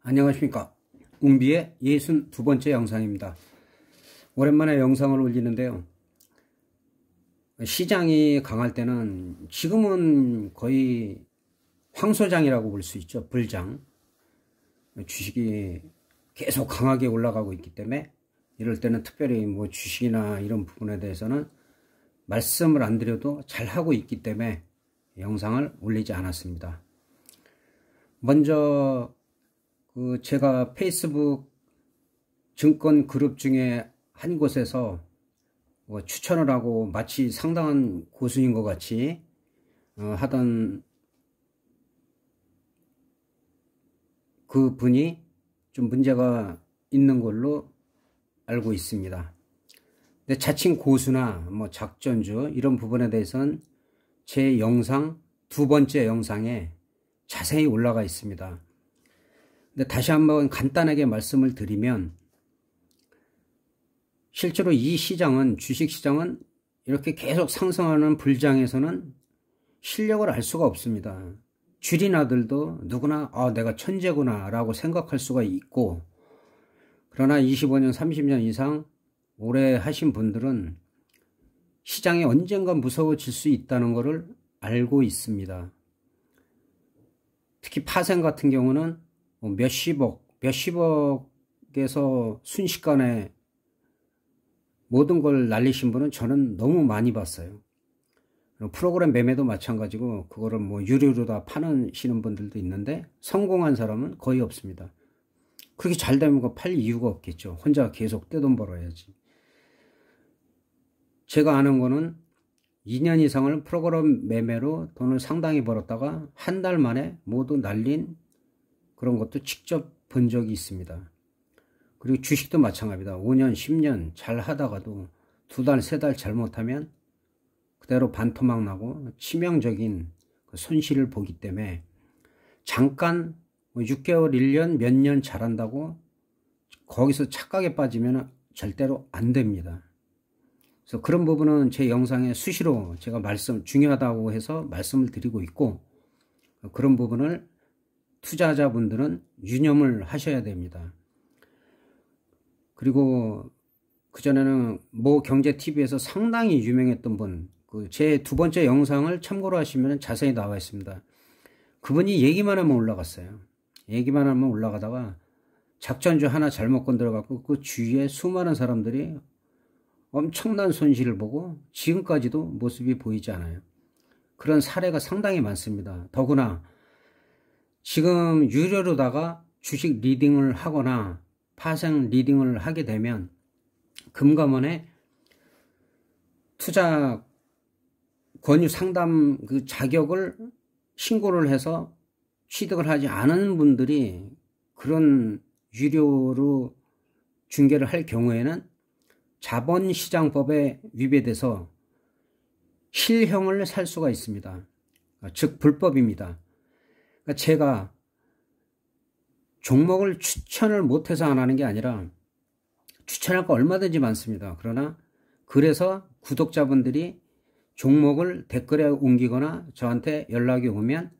안녕하십니까. 웅비의 62번째 영상입니다. 오랜만에 영상을 올리는데요. 시장이 강할 때는 지금은 거의 황소장이라고 볼 수 있죠. 불장. 주식이 계속 강하게 올라가고 있기 때문에 이럴 때는 특별히 뭐 주식이나 이런 부분에 대해서는 말씀을 안 드려도 잘 하고 있기 때문에 영상을 올리지 않았습니다. 먼저 제가 페이스북 증권 그룹 중에 한 곳에서 추천을 하고 마치 상당한 고수인 것 같이 하던 그 분이 좀 문제가 있는 걸로 알고 있습니다. 근데 자칭 고수나 뭐 작전주 이런 부분에 대해서는 제 영상 두 번째 영상에 자세히 올라가 있습니다. 근데 다시 한번 간단하게 말씀을 드리면 실제로 이 시장은 주식시장은 이렇게 계속 상승하는 불장에서는 실력을 알 수가 없습니다. 쥐리나들도 누구나 내가 천재구나 라고 생각할 수가 있고, 그러나 25년 30년 이상 오래 하신 분들은 시장이 언젠가 무서워질 수 있다는 것을 알고 있습니다. 특히 파생 같은 경우는 몇십억에서 순식간에 모든 걸 날리신 분은 저는 너무 많이 봤어요. 프로그램 매매도 마찬가지고 그거를 뭐 유료로 다 파시는 분들도 있는데 성공한 사람은 거의 없습니다. 그렇게 잘 되면 그거 팔 이유가 없겠죠. 혼자 계속 떼돈 벌어야지. 제가 아는 거는 2년 이상을 프로그램 매매로 돈을 상당히 벌었다가 한 달 만에 모두 날린 그런 것도 직접 본 적이 있습니다. 그리고 주식도 마찬가지입니다. 5년, 10년 잘 하다가도 2달, 3달 잘못하면 그대로 반토막 나고 치명적인 손실을 보기 때문에 잠깐 6개월, 1년, 몇 년 잘한다고 거기서 착각에 빠지면 절대로 안 됩니다. 그래서 그런 부분은 제 영상에 수시로 제가 중요하다고 해서 말씀을 드리고 있고, 그런 부분을 투자자분들은 유념을 하셔야 됩니다. 그리고 그전에는 모 경제TV에서 상당히 유명했던 분, 제 두 번째 영상을 참고로 하시면 자세히 나와 있습니다. 그분이 얘기만 하면 올라갔어요. 얘기만 하면 올라가다가 작전주 하나 잘못 건드려갖고 그 주위에 수많은 사람들이 엄청난 손실을 보고 지금까지도 모습이 보이지 않아요. 그런 사례가 상당히 많습니다. 더구나 지금 유료로다가 주식 리딩을 하거나 파생 리딩을 하게 되면 금감원에 투자 권유 상담 그 자격을 신고를 해서 취득을 하지 않은 분들이 그런 유료로 중개를 할 경우에는 자본시장법에 위배돼서 실형을 살 수가 있습니다. 즉 불법입니다. 제가 종목을 추천을 못해서 안 하는 게 아니라 추천할 거 얼마든지 많습니다. 그러나 그래서 구독자분들이 종목을 댓글에 옮기거나 저한테 연락이 오면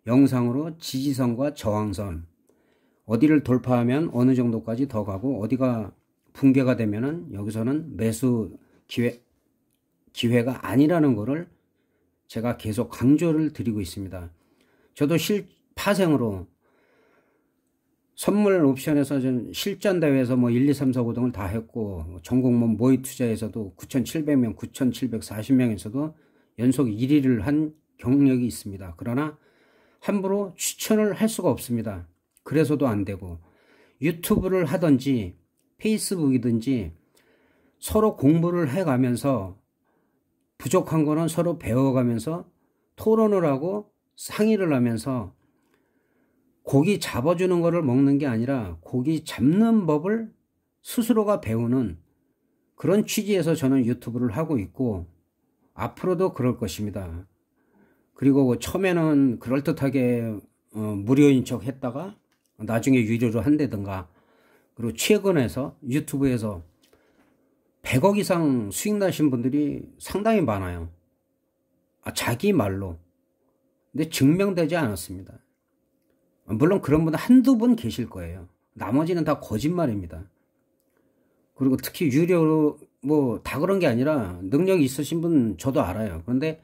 영상으로 지지선과 저항선, 어디를 돌파하면 어느 정도까지 더 가고 어디가 붕괴가 되면은 여기서는 매수 기회가 아니라는 것을 제가 계속 강조를 드리고 있습니다. 저도 파생으로 선물 옵션에서 실전대회에서 1, 2, 3, 4, 5등을 다 했고, 전국몬 모의 투자에서도 9,700명, 9,740명에서도 연속 1위를 한 경력이 있습니다. 그러나 함부로 추천을 할 수가 없습니다. 그래서도 안 되고, 유튜브를 하든지 페이스북이든지 서로 공부를 해가면서 부족한 거는 서로 배워가면서 토론을 하고 상의를 하면서 고기 잡아주는 거를 먹는 게 아니라 고기 잡는 법을 스스로가 배우는 그런 취지에서 저는 유튜브를 하고 있고 앞으로도 그럴 것입니다. 그리고 처음에는 그럴듯하게 무료인 척 했다가 나중에 유료로 한다든가, 그리고 최근에서 유튜브에서 100억 이상 수익 나신 분들이 상당히 많아요. 자기 말로. 근데 증명되지 않았습니다. 물론 그런 분 한두 분 계실 거예요. 나머지는 다 거짓말입니다. 그리고 특히 유료로 뭐 다 그런 게 아니라 능력이 있으신 분 저도 알아요. 그런데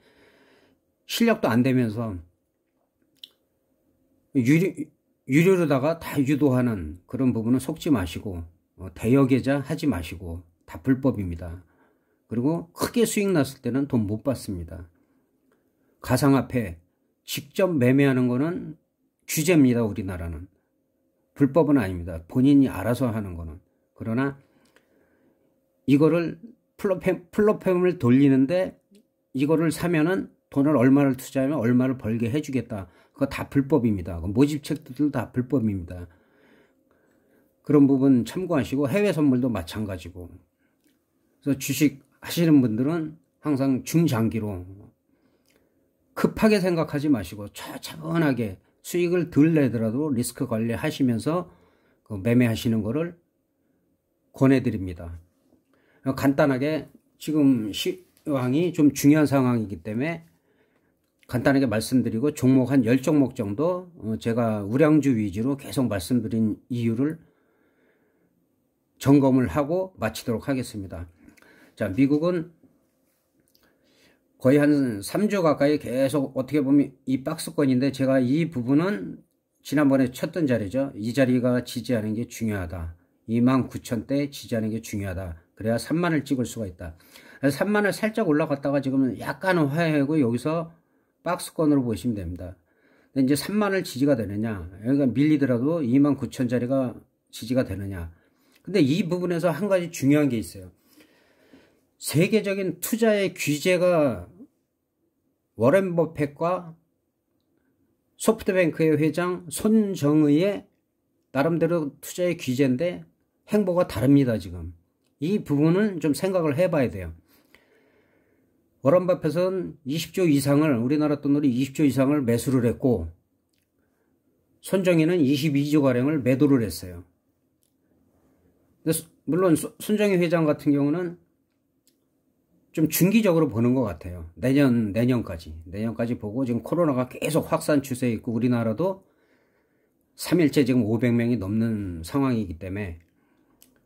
실력도 안 되면서 유료로다가 다 유도하는 그런 부분은 속지 마시고 대여 계좌 하지 마시고 다 불법입니다. 그리고 크게 수익 났을 때는 돈 못 받습니다. 가상화폐 직접 매매하는 거는 규제입니다. 우리나라는. 불법은 아닙니다. 본인이 알아서 하는 거는. 그러나 이거를 플랫폼을 돌리는데 이거를 사면은 돈을 얼마를 투자하면 얼마를 벌게 해주겠다. 그거 다 불법입니다. 모집책들도 다 불법입니다. 그런 부분 참고하시고 해외 선물도 마찬가지고. 그래서 주식 하시는 분들은 항상 중장기로 급하게 생각하지 마시고 차분하게 수익을 덜 내더라도 리스크 관리하시면서 그 매매하시는 거를 권해드립니다. 간단하게 지금 시황이 좀 중요한 상황이기 때문에 간단하게 말씀드리고 종목 한 10종목 정도 제가 우량주 위주로 계속 말씀드린 이유를 점검을 하고 마치도록 하겠습니다. 자, 미국은 거의 한 3주 가까이 계속 어떻게 보면 이 박스권인데 제가 이 부분은 지난번에 쳤던 자리죠. 이 자리가 지지하는 게 중요하다. 29,000대 지지하는 게 중요하다. 그래야 3만을 찍을 수가 있다. 3만을 살짝 올라갔다가 지금은 약간은 화해하고 여기서 박스권으로 보시면 됩니다. 근데 이제 3만을 지지가 되느냐, 여기가 밀리더라도 29,000짜리가 지지가 되느냐. 근데 이 부분에서 한 가지 중요한 게 있어요. 세계적인 투자의 규제가 워렌 버핏과 소프트뱅크의 회장 손정의의 나름대로 투자의 규제인데 행보가 다릅니다. 지금 이 부분은 좀 생각을 해봐야 돼요. 워런 버핏은 20조 이상을 우리나라 돈으로 20조 이상을 매수를 했고 손정희는 22조가량을 매도를 했어요. 근데 물론 손정희 회장 같은 경우는 좀 중기적으로 보는 것 같아요. 내년까지 보고 지금 코로나가 계속 확산 추세에 있고 우리나라도 3일째 지금 500명이 넘는 상황이기 때문에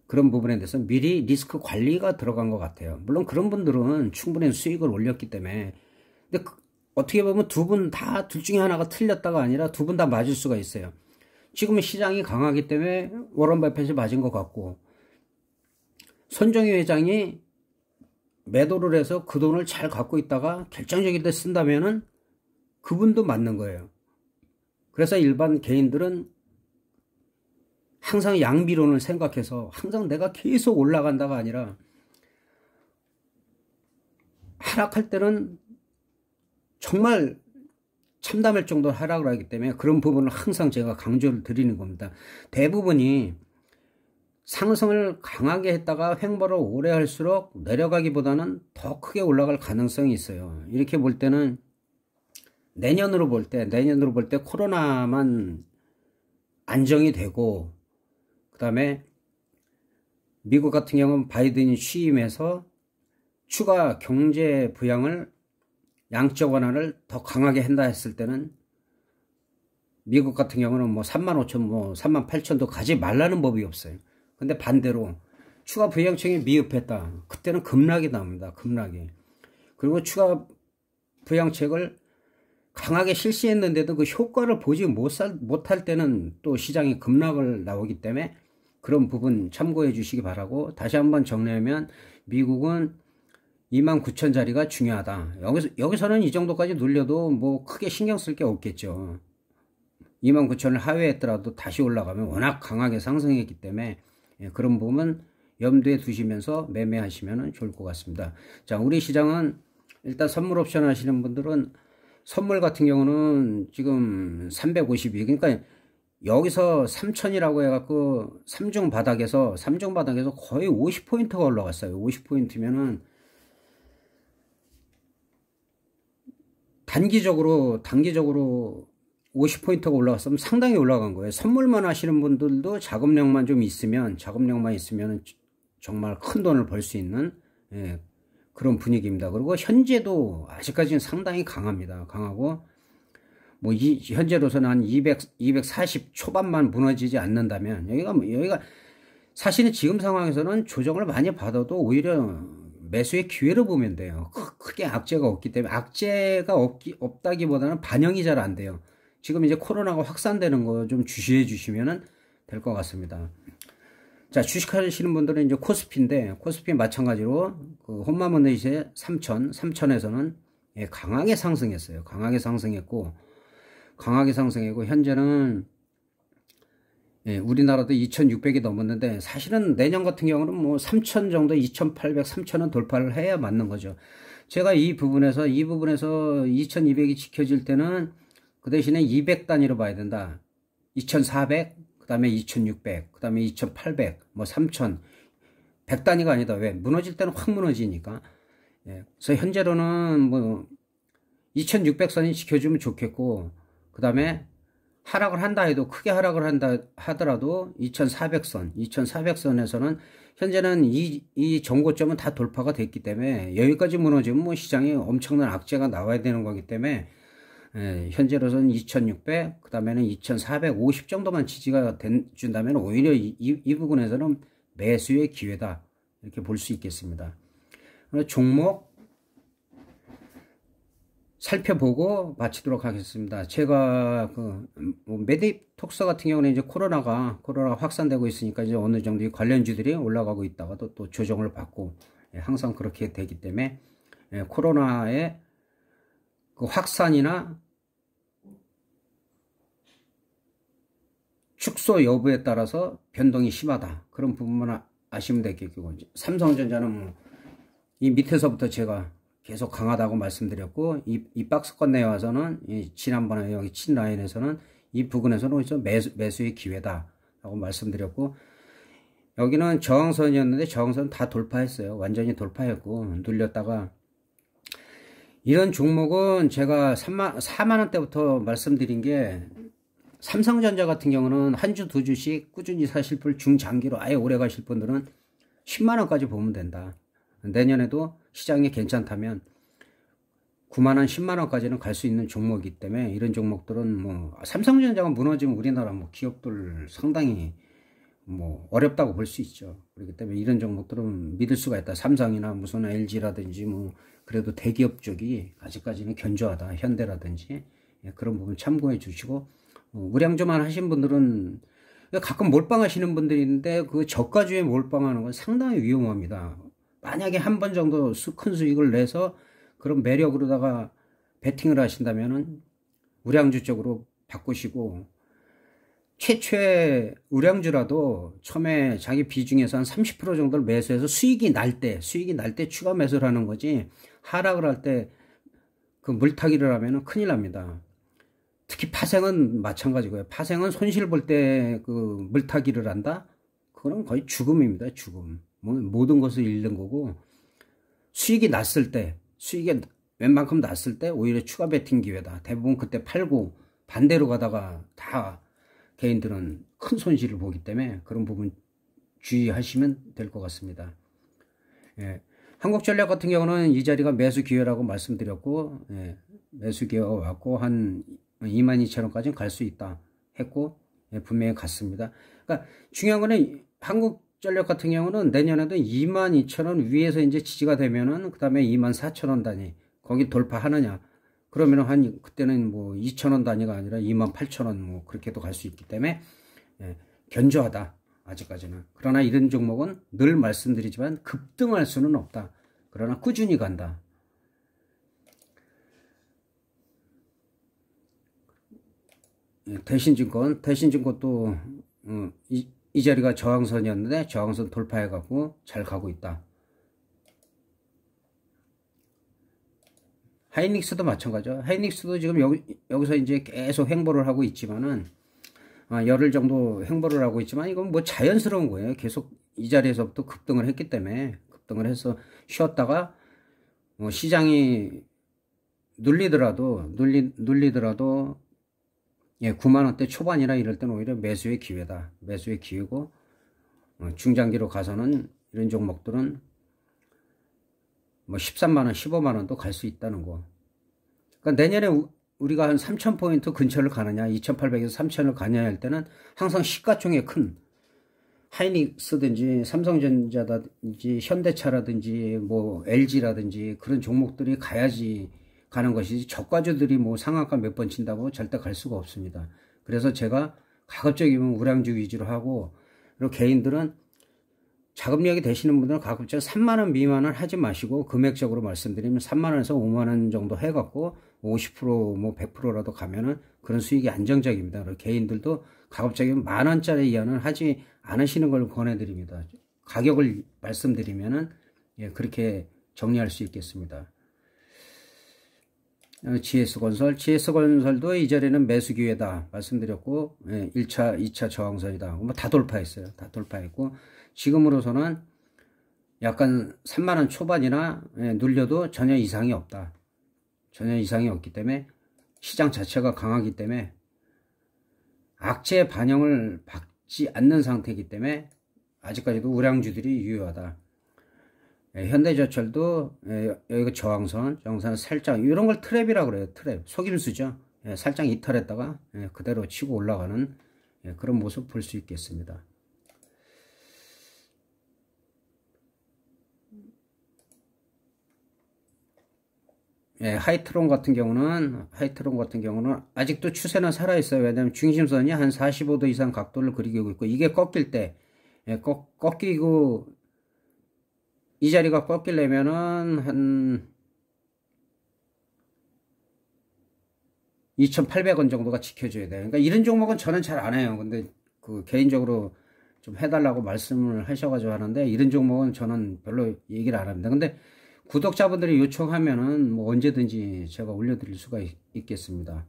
그런 부분에 대해서 미리 리스크 관리가 들어간 것 같아요. 물론 그런 분들은 충분히 수익을 올렸기 때문에. 근데 어떻게 보면 두 분 다 둘 중에 하나가 틀렸다가 아니라 두 분 다 맞을 수가 있어요. 지금은 시장이 강하기 때문에 워런 버핏이 맞은 것 같고 손정희 회장이 매도를 해서 그 돈을 잘 갖고 있다가 결정적인 데 쓴다면은 그분도 맞는 거예요. 그래서 일반 개인들은 항상 양비론을 생각해서 항상 내가 계속 올라간다가 아니라 하락할 때는 정말 참담할 정도로 하락을 하기 때문에 그런 부분을 항상 제가 강조를 드리는 겁니다. 대부분이 상승을 강하게 했다가 횡보를 오래 할수록 내려가기보다는 더 크게 올라갈 가능성이 있어요. 이렇게 볼 때는 내년으로 볼 때 코로나만 안정이 되고 그 다음에 미국 같은 경우는 바이든이 취임해서 추가 경제 부양을 양적 완화를 더 강하게 한다 했을 때는 미국 같은 경우는 뭐 35,000, 뭐 38,000도 가지 말라는 법이 없어요. 근데 반대로 추가 부양책이 미흡했다. 그때는 급락이 나옵니다. 급락이. 그리고 추가 부양책을 강하게 실시했는데도 그 효과를 보지 못할 때는 또 시장이 급락을 나오기 때문에 그런 부분 참고해 주시기 바라고 다시 한번 정리하면 미국은 29,000짜리가 중요하다. 여기서는 이 정도까지 눌려도 뭐 크게 신경 쓸 게 없겠죠. 29,000을 하회했더라도 다시 올라가면 워낙 강하게 상승했기 때문에 그런 부분 염두에 두시면서 매매하시면 좋을 것 같습니다. 자, 우리 시장은 일단 선물 옵션 하시는 분들은 선물 같은 경우는 지금 352, 그러니까 여기서 3,000이라고 해갖고 3중 바닥에서 거의 50포인트가 올라갔어요. 50포인트면은 단기적으로 50포인트가 올라갔으면 상당히 올라간 거예요. 선물만 하시는 분들도 자금력만 있으면 정말 큰 돈을 벌 수 있는 그런 분위기입니다. 그리고 현재도 아직까지는 상당히 강합니다. 강하고 뭐 현재로서는 한 240 초반만 무너지지 않는다면 여기가 사실은 지금 상황에서는 조정을 많이 받아도 오히려 매수의 기회로 보면 돼요. 크게 악재가 없기 때문에 악재가 없다기보다는 반영이 잘 안 돼요. 지금 이제 코로나가 확산되는 거 좀 주시해 주시면 될 것 같습니다. 자, 주식하시는 분들은 이제 코스피인데 코스피 마찬가지로 그 홈마머네이트의 3000에서는 예, 강하게 상승했어요. 강하게 상승했고 현재는 예, 우리나라도 2600이 넘었는데 사실은 내년 같은 경우는 뭐 3000 정도 2800, 3000은 돌파를 해야 맞는 거죠. 제가 이 부분에서 2200이 지켜질 때는 그 대신에 200단위로 봐야 된다. 2400, 그 다음에 2600, 그 다음에 2800, 뭐 3000, 100단위가 아니다. 왜? 무너질 때는 확 무너지니까. 예, 그래서 현재로는 뭐 2600선이 지켜주면 좋겠고, 그 다음에 하락을 한다 해도 크게 하락을 한다 하더라도 2400선에서는 현재는 이 정고점은 다 돌파가 됐기 때문에 여기까지 무너지면 뭐 시장에 엄청난 악재가 나와야 되는 거기 때문에 예, 현재로서는 2600, 그 다음에는 2450 정도만 지지가 준다면 오히려 이 부분에서는 매수의 기회다. 이렇게 볼 수 있겠습니다. 종목 살펴보고 마치도록 하겠습니다. 제가 메디톡스 같은 경우는 이제 코로나가 확산되고 있으니까 이제 어느 정도 관련주들이 올라가고 있다가도 또 조정을 받고 예, 항상 그렇게 되기 때문에 예, 코로나의 그 확산이나 축소 여부에 따라서 변동이 심하다. 그런 부분만 아시면 되겠고, 삼성전자는 뭐 이 밑에서부터 제가 계속 강하다고 말씀드렸고, 이 박스권 내에 와서는 지난번에 여기 친 라인에서는 이 부분에서는 매수의 기회다 라고 말씀드렸고, 여기는 저항선이었는데 저항선 다 돌파했어요. 완전히 돌파했고 눌렸다가, 이런 종목은 제가 4만원대부터 말씀드린 게, 삼성전자 같은 경우는 한 주 두 주씩 꾸준히 사실 분 중장기로 아예 오래 가실 분들은 10만원까지 보면 된다. 내년에도 시장이 괜찮다면 9만원, 10만원까지는 갈 수 있는 종목이기 때문에 이런 종목들은 뭐 삼성전자가 무너지면 우리나라 뭐 기업들 상당히 뭐 어렵다고 볼 수 있죠. 그렇기 때문에 이런 종목들은 믿을 수가 있다. 삼성이나 무슨 LG라든지 뭐 그래도 대기업 쪽이 아직까지는 견조하다. 현대라든지 그런 부분 참고해 주시고, 우량주만 하신 분들은 가끔 몰빵하시는 분들이 있는데 그 저가주에 몰빵하는 건 상당히 위험합니다. 만약에 한 번 정도 큰 수익을 내서 그런 매력으로다가 베팅을 하신다면은 우량주 쪽으로 바꾸시고, 최초의 우량주라도 처음에 자기 비중에서 한 30% 정도를 매수해서 수익이 날 때 추가 매수를 하는 거지, 하락을 할 때 그 물타기를 하면은 큰일 납니다. 특히 파생은 마찬가지고요. 파생은 손실 볼 때 그 물타기를 한다? 그건 거의 죽음입니다. 죽음. 모든 것을 잃는 거고, 수익이 났을 때, 수익이 웬만큼 났을 때 오히려 추가 베팅 기회다. 대부분 그때 팔고 반대로 가다가 다 개인들은 큰 손실을 보기 때문에 그런 부분 주의하시면 될 것 같습니다. 예. 한국전력 같은 경우는 이 자리가 매수 기회라고 말씀드렸고, 예. 매수 기회가 왔고 한 22,000원까지는 갈 수 있다 했고, 예, 분명히 갔습니다. 그러니까 중요한 거는 한국전력 같은 경우는 내년에도 22,000원 위에서 이제 지지가 되면은 그 다음에 24,000원 단위 거기 돌파하느냐, 그러면은 그때는 뭐 2,000원 단위가 아니라 28,000원 뭐 그렇게도 갈 수 있기 때문에 예, 견조하다 아직까지는. 그러나 이런 종목은 늘 말씀드리지만 급등할 수는 없다. 그러나 꾸준히 간다. 대신증권도 이 자리가 저항선이었는데 저항선 돌파해갖고 잘 가고 있다. 하이닉스도 마찬가지죠. 하이닉스도 지금 여기서 이제 계속 횡보를 하고 있지만은, 열흘 정도 횡보를 하고 있지만 이건 뭐 자연스러운 거예요. 계속 이 자리에서부터 급등을 했기 때문에, 급등을 해서 쉬었다가 시장이 눌리더라도 예, 9만원대 초반이나 이럴 때는 오히려 매수의 기회다. 매수의 기회고, 중장기로 가서는 이런 종목들은 뭐 13만원, 15만원도 갈 수 있다는 거. 그러니까 내년에 우리가 한 3,000포인트 근처를 가느냐, 2,800에서 3,000을 가냐 할 때는 항상 시가총액 큰 하이닉스든지 삼성전자라든지 현대차라든지 뭐 LG라든지 그런 종목들이 가야지 가는 것이지, 저가주들이 뭐 상한가 몇 번 친다고 절대 갈 수가 없습니다. 그래서 제가 가급적이면 우량주 위주로 하고, 그리고 개인들은 자금력이 되시는 분들은 가급적 3만원 미만은 하지 마시고, 금액적으로 말씀드리면 3만원에서 5만원 정도 해갖고 50%뭐 100%라도 가면은 그런 수익이 안정적입니다. 그리고 개인들도 가급적이면 만원짜리 이하는 하지 않으시는 걸 권해드립니다. 가격을 말씀드리면은 예, 그렇게 정리할 수 있겠습니다. GS건설도 이 자리는 매수 기회다 말씀드렸고, 예, 1차, 2차 저항선이다. 뭐 다 돌파했어요. 다 돌파했고, 지금으로서는 약간 3만원 초반이나 예, 눌려도 전혀 이상이 없다. 전혀 이상이 없기 때문에, 시장 자체가 강하기 때문에 악재 반영을 받지 않는 상태이기 때문에 아직까지도 우량주들이 유효하다. 예, 현대제철도 예, 여기가 저항선 살짝 이런 걸 트랩이라고 그래요. 트랩, 속임수죠. 예, 살짝 이탈했다가 예, 그대로 치고 올라가는 예, 그런 모습 볼 수 있겠습니다. 예, 하이트론 같은 경우는 아직도 추세는 살아있어요. 왜냐하면 중심선이 한 45도 이상 각도를 그리고 있고, 이게 꺾일 때 예, 꺾이고 이 자리가 꺾이려면은 한 2,800원 정도가 지켜줘야 돼요. 그러니까 이런 종목은 저는 잘 안 해요. 근데 그 개인적으로 좀 해달라고 말씀을 하셔가지고 하는데, 이런 종목은 저는 별로 얘기를 안 합니다. 근데 구독자분들이 요청하면은 뭐 언제든지 제가 올려드릴 수가 있겠습니다.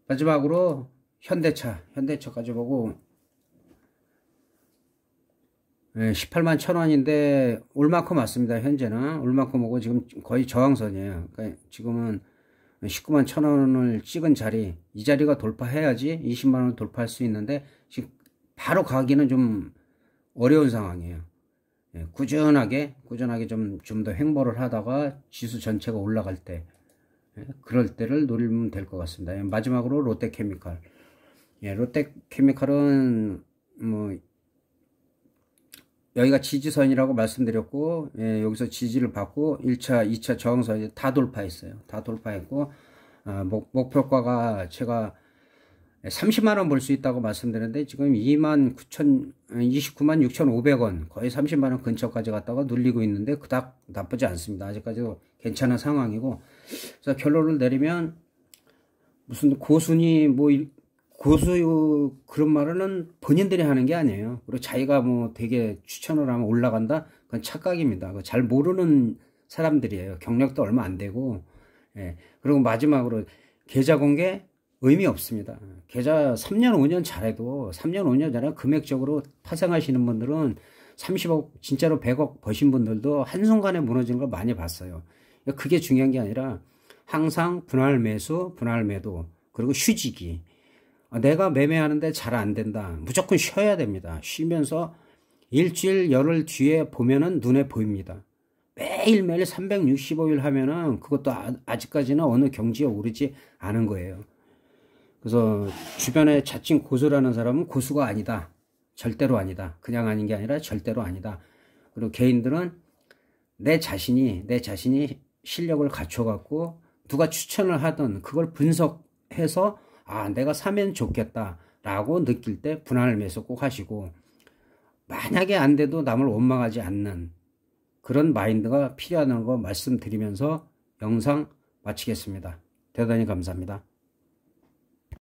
마지막으로 현대차까지 보고, 18만 1,000원인데 올 만큼 왔습니다. 현재는 올 만큼 오고 지금 거의 저항선이에요. 그러니까 지금은 19만 1,000원을 찍은 자리, 이 자리가 돌파해야지 20만 원을 돌파할 수 있는데, 지금 바로 가기는 좀 어려운 상황이에요. 꾸준하게 좀 더 횡보를 하다가 지수 전체가 올라갈 때, 그럴 때를 노리면 될 것 같습니다. 마지막으로 롯데케미칼. 롯데케미칼은 뭐 여기가 지지선이라고 말씀드렸고, 예, 여기서 지지를 받고 1차, 2차 저항선이 다 돌파했어요. 다 돌파했고, 목표가가 제가 30만원 볼 수 있다고 말씀드렸는데, 지금 29만 6,500원, 거의 30만원 근처까지 갔다가 눌리고 있는데, 그닥 나쁘지 않습니다. 아직까지도 괜찮은 상황이고, 그래서 결론을 내리면, 무슨 고순이 고수 그런 말은 본인들이 하는 게 아니에요. 그리고 자기가 뭐 되게 추천을 하면 올라간다? 그건 착각입니다. 잘 모르는 사람들이에요. 경력도 얼마 안 되고. 예. 그리고 마지막으로 계좌 공개 의미 없습니다. 계좌 3년 5년 잘해도 3년 5년 전에 금액적으로 파생하시는 분들은 30억 진짜로 100억 버신 분들도 한순간에 무너지는 걸 많이 봤어요. 그게 중요한 게 아니라 항상 분할 매수, 분할 매도, 그리고 휴지기. 내가 매매하는데 잘 안 된다. 무조건 쉬어야 됩니다. 쉬면서 일주일, 열흘 뒤에 보면은 눈에 보입니다. 매일매일 365일 하면은 그것도 아직까지는 어느 경지에 오르지 않은 거예요. 그래서 주변에 자칭 고수라는 사람은 고수가 아니다. 절대로 아니다. 그냥 아닌 게 아니라 절대로 아니다. 그리고 개인들은 내 자신이 실력을 갖춰갖고 누가 추천을 하든 그걸 분석해서 내가 사면 좋겠다 라고 느낄 때 분할 매수 꼭 하시고, 만약에 안 돼도 남을 원망하지 않는 그런 마인드가 필요하다는 거 말씀드리면서 영상 마치겠습니다. 대단히 감사합니다.